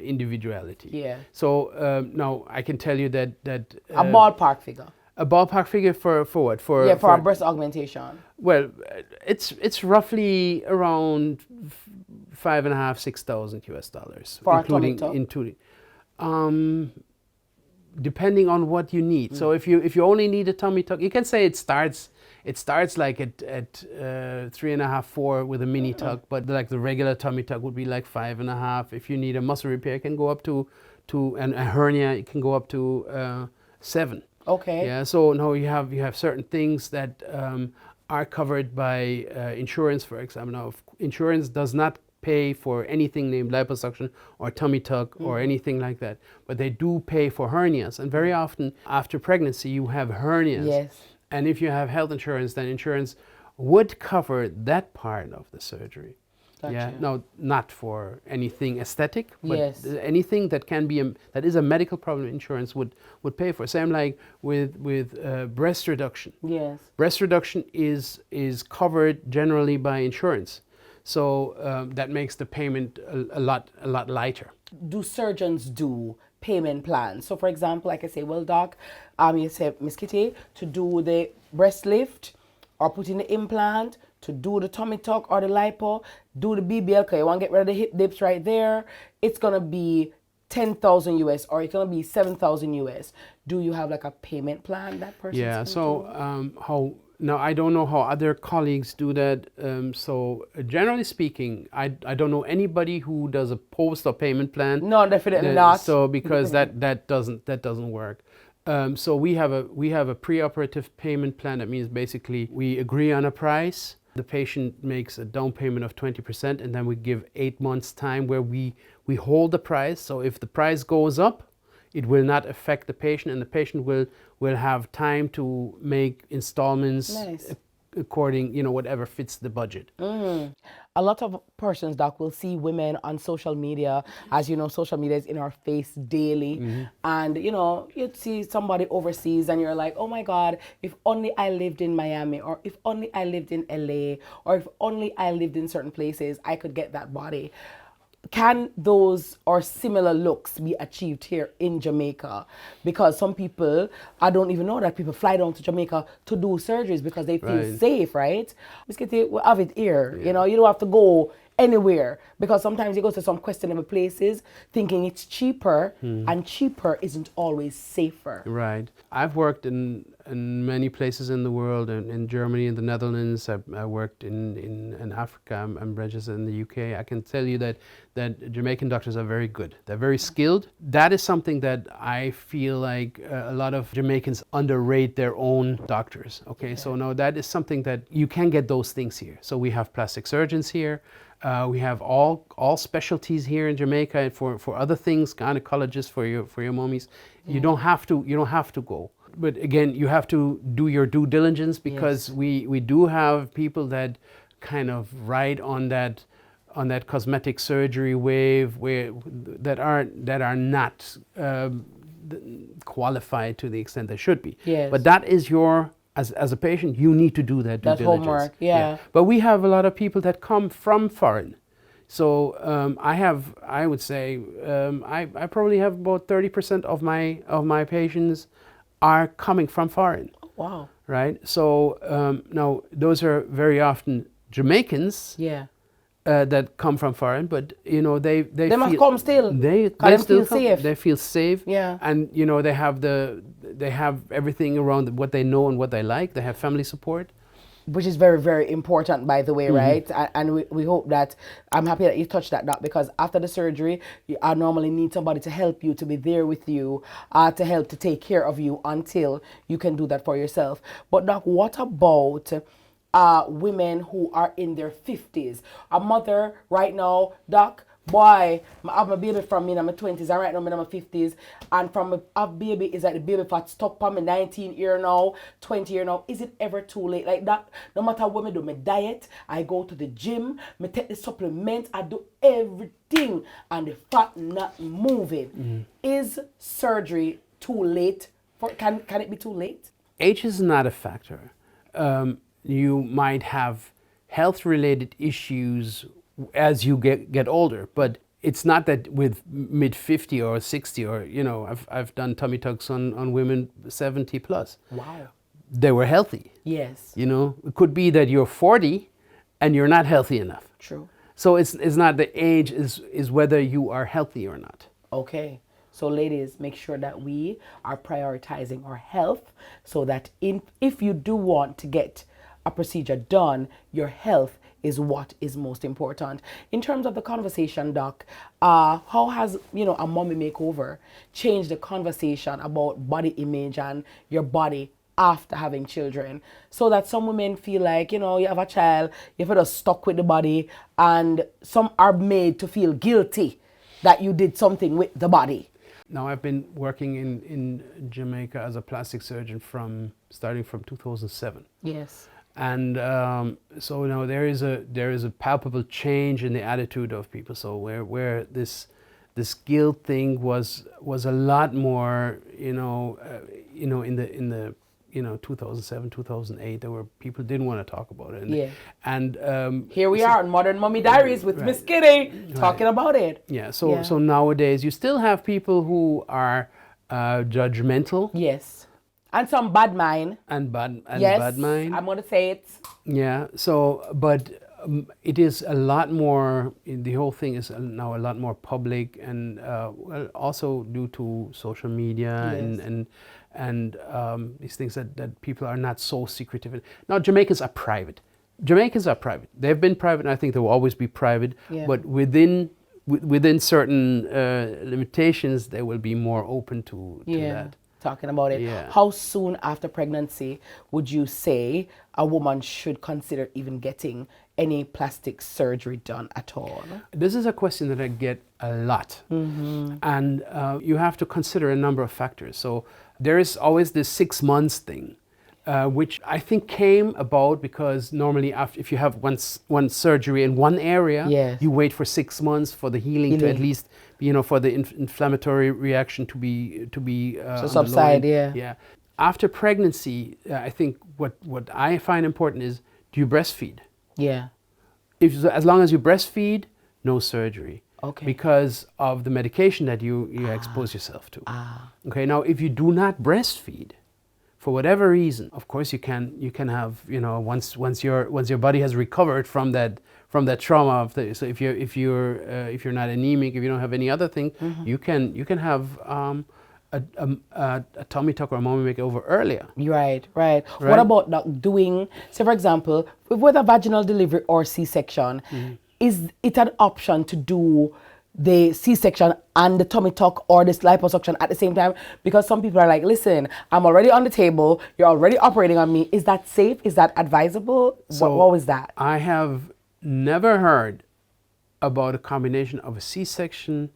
individuality. Yeah. So now I can tell you that A ballpark figure. a ballpark figure for what? For a breast augmentation. Well, it's roughly around $5,500–6,000 US, For including a tummy tuck? Depending on what you need. So if you only need a tummy tuck, you can say it starts like at 3.5, 4 with a mini tuck, but like the regular tummy tuck would be like 5.5. If you need a muscle repair, it can go up to and a hernia, it can go up to 7. Okay. Yeah. So now you have certain things that are covered by insurance, for example. Now, if insurance does not pay for anything named liposuction or tummy tuck or anything like that, but they do pay for hernias. And very often after pregnancy, you have hernias. Yes. And if you have health insurance, then insurance would cover that part of the surgery. Gotcha. Yeah. No, not for anything aesthetic, but Yes. anything that can be that is a medical problem, insurance would pay for. Same like with breast reduction. Yes. Breast reduction is covered generally by insurance, so that makes the payment a lot lighter. Do surgeons do payment plans? So for example, like I say, well, doc, you say, Miss Kitty, to do the breast lift or put in the implant, to do the tummy tuck or the lipo, do the BBL, because you want to get rid of the hip dips right there, it's going to be 10,000 US or it's going to be 7,000 US. Do you have like a payment plan that person? Yeah, so how, now I don't know how other colleagues do that. So generally speaking, I don't know anybody who does a post or payment plan. No, definitely not. So because that doesn't work. So we have a preoperative payment plan. That means basically we agree on a price. The patient makes a down payment of 20%, and then we give 8 months time where we hold the price. So if the price goes up, it will not affect the patient, and the patient will have time to make installments. Nice. According, you know, whatever fits the budget. A lot of persons, doc, will see women on social media. As you know, social media is in our face daily. And, you know, you'd see somebody overseas and you're like, oh my God, if only I lived in Miami, or if only I lived in LA, or if only I lived in certain places, I could get that body. Can those or similar looks be achieved here in Jamaica? Because some people, I don't even know that people fly down to Jamaica to do surgeries because they feel safe, right? Miss Kitty, we have it here. You know, you don't have to go anywhere, because sometimes you go to some questionable places thinking it's cheaper, and cheaper isn't always safer. Right. I've worked in many places in the world, in Germany, in the Netherlands. I worked in Africa. I'm registered in the UK. I can tell you that Jamaican doctors are very good. They're very skilled. That is something that I feel like a lot of Jamaicans underrate their own doctors. Okay, so no, that is something that you can get those things here. So we have plastic surgeons here. We have all specialties here in Jamaica for other things, gynecologists for your mommies. You don't have to go. But again, you have to do your due diligence, because we do have people that kind of ride on that cosmetic surgery wave that are not qualified to the extent they should be. Yes. But that is as a patient, you need to do that due diligence. Homework, yeah. But we have a lot of people that come from foreign. So I would say I probably have about 30% of my patients are coming from foreign. Oh, wow. Right. So now those are very often Jamaicans. Yeah. That come from foreign, but you know they must come still. They feel still come. safe. They feel safe. Yeah. And you know they have everything around what they know and what they like. They have family support, which is very, very important, by the way, right? And we hope that, I'm happy that you touched that, Doc, because after the surgery, I normally need somebody to help you, to be there with you, to help to take care of you until you can do that for yourself. But Doc, what about women who are in their 50s? A mother right now, Doc, boy, I have my baby from me in my 20s, and right now I'm in my 50s, and from a baby is like the baby fat stop on me 19 year now, 20 year now. Is it ever too late? Like that, no matter what I do, my diet, I go to the gym, I take the supplements, I do everything, and the fat not moving. Is surgery too late? Can it be too late? Age is not a factor. You might have health-related issues as you get older, but it's not that with mid 50 or 60 or, you know, I've done tummy tucks on women 70 plus. Wow. They were healthy. Yes. You know, it could be that you're 40 and you're not healthy enough. True. So it's not the age, is whether you are healthy or not. Okay. So ladies, make sure that we are prioritizing our health so that if you do want to get a procedure done, your health is what is most important. In terms of the conversation, Doc, how has, you know, a mommy makeover changed the conversation about body image and your body after having children, so that some women feel like, you know, you have a child, you feel stuck with the body, and some are made to feel guilty that you did something with the body? Now, I've been working in Jamaica as a plastic surgeon starting from 2007. Yes. And so now there is a palpable change in the attitude of people. So where this guilt thing was a lot more, in the 2007, 2008, there were people didn't want to talk about it. And here we are on Modern Mommy Diaries with Miss Kitty talking about it. Yeah. So nowadays you still have people who are judgmental. Yes. And some bad mind. Yes, bad mind. I'm gonna say it. Yeah. So, but it is a lot more. The whole thing is now a lot more public, and well, also due to social media and these things that people are not so secretive. Now, Jamaicans are private. They've been private, and I think they will always be private. Yeah. But within certain limitations, they will be more open to that. Talking about it. Yeah. How soon after pregnancy would you say a woman should consider even getting any plastic surgery done at all? This is a question that I get a lot. Mm-hmm. And you have to consider a number of factors. So there is always this 6 months thing, which I think came about because normally if you have one surgery in one area, you wait for 6 months for the healing to at least, for the inflammatory reaction to be so subside. Yeah. After pregnancy, I think what I find important is, do you breastfeed? Yeah. As long as you breastfeed, no surgery. Okay. Because of the medication that you expose yourself to. Okay. Now, if you do not breastfeed, for whatever reason, of course you can have, once your body has recovered from that trauma so if you're not anemic, if you don't have any other thing, you can have a tummy tuck or a mommy makeover earlier. Right. What about doing, say for example, with a vaginal delivery or C-section, is it an option to do the C-section and the tummy tuck or this liposuction at the same time? Because some people are like, listen, I'm already on the table, you're already operating on me. Is that safe? Is that advisable? So what was that? I have never heard about a combination of a C-section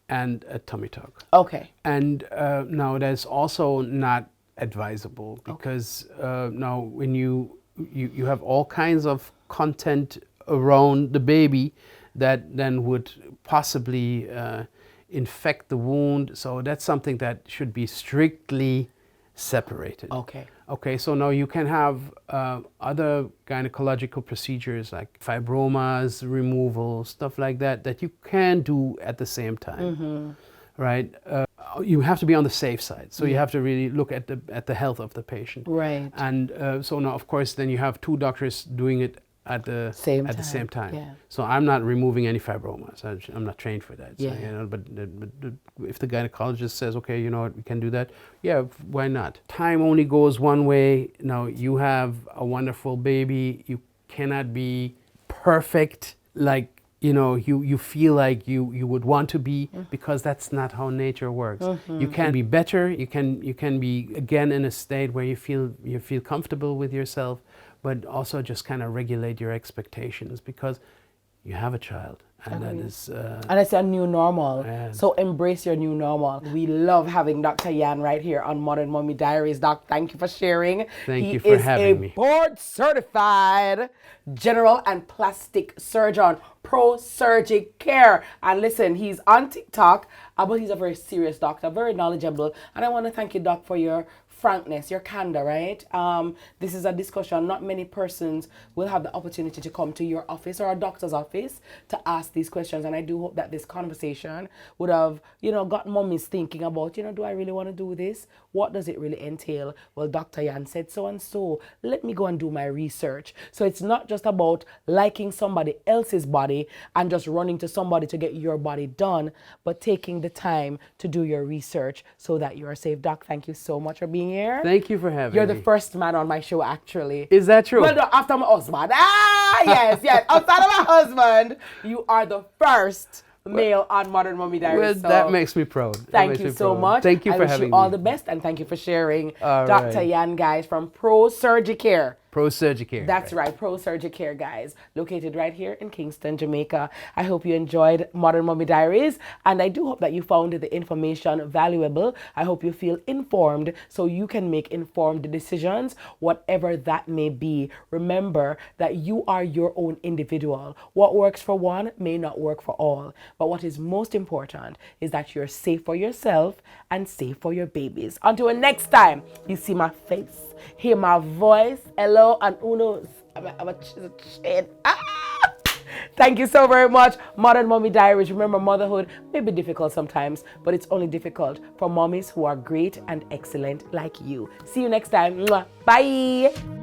and a tummy tuck. Okay. And now that's also not advisable because now when you have all kinds of content around the baby that then would possibly infect the wound. So that's something that should be strictly separated. Okay, so now you can have other gynecological procedures like fibromas, removal, stuff like that you can do at the same time, right? You have to be on the safe side, so you have to really look at the health of the patient. Right. And so now, of course, then you have 2 doctors doing it at the same time. Yeah. So I'm not removing any fibromas. I'm not trained for that. So, but if the gynecologist says, okay, you know what, we can do that, why not? Time only goes one way. Now you have a wonderful baby. You cannot be perfect like you feel like you would want to be, because that's not how nature works. You can be better. You can be again in a state where you feel comfortable with yourself, but also just kind of regulate your expectations because you have a child. And that is... and it's a new normal. So embrace your new normal. We love having Dr. Yan right here on Modern Mommy Diaries. Doc, thank you for sharing. Thank you for having me. He is a board-certified general and plastic surgeon, Pro Surgic Care. And listen, he's on TikTok, but he's a very serious doctor, very knowledgeable. And I want to thank you, Doc, for your frankness, your candor, right? This is a discussion. Not many persons will have the opportunity to come to your office or a doctor's office to ask these questions. And I do hope that this conversation would have, got mummies thinking about, do I really want to do this? What does it really entail? Well, Dr. Yan said so and so. Let me go and do my research. So it's not just about liking somebody else's body and just running to somebody to get your body done, but taking the time to do your research so that you are safe. Doc, thank you so much for being here. Thank you for having me. You're the first man on my show, actually. Is that true? Well, no, after my husband. Yes. Outside of my husband, you are the first male on Modern Mommy Diaries. Well, so that makes me proud. Thank you so much. Thank you for having me. I wish you all the best, and thank you for sharing. All Dr. right. Yan, guys, from Pro Surgicare. Pro Surgicare. That's right, Pro Surgicare, guys, located right here in Kingston, Jamaica. I hope you enjoyed Modern Mommy Diaries, and I do hope that you found the information valuable. I hope you feel informed so you can make informed decisions, whatever that may be. Remember that you are your own individual. What works for one may not work for all, but what is most important is that you're safe for yourself and safe for your babies. Until next time, you see my face, hear my voice, hello, and who knows, I'm a shade. Thank you so very much. Modern Mommy Diaries. Remember, motherhood may be difficult sometimes, but it's only difficult for mommies who are great and excellent like you. See you next time. Mwah. Bye.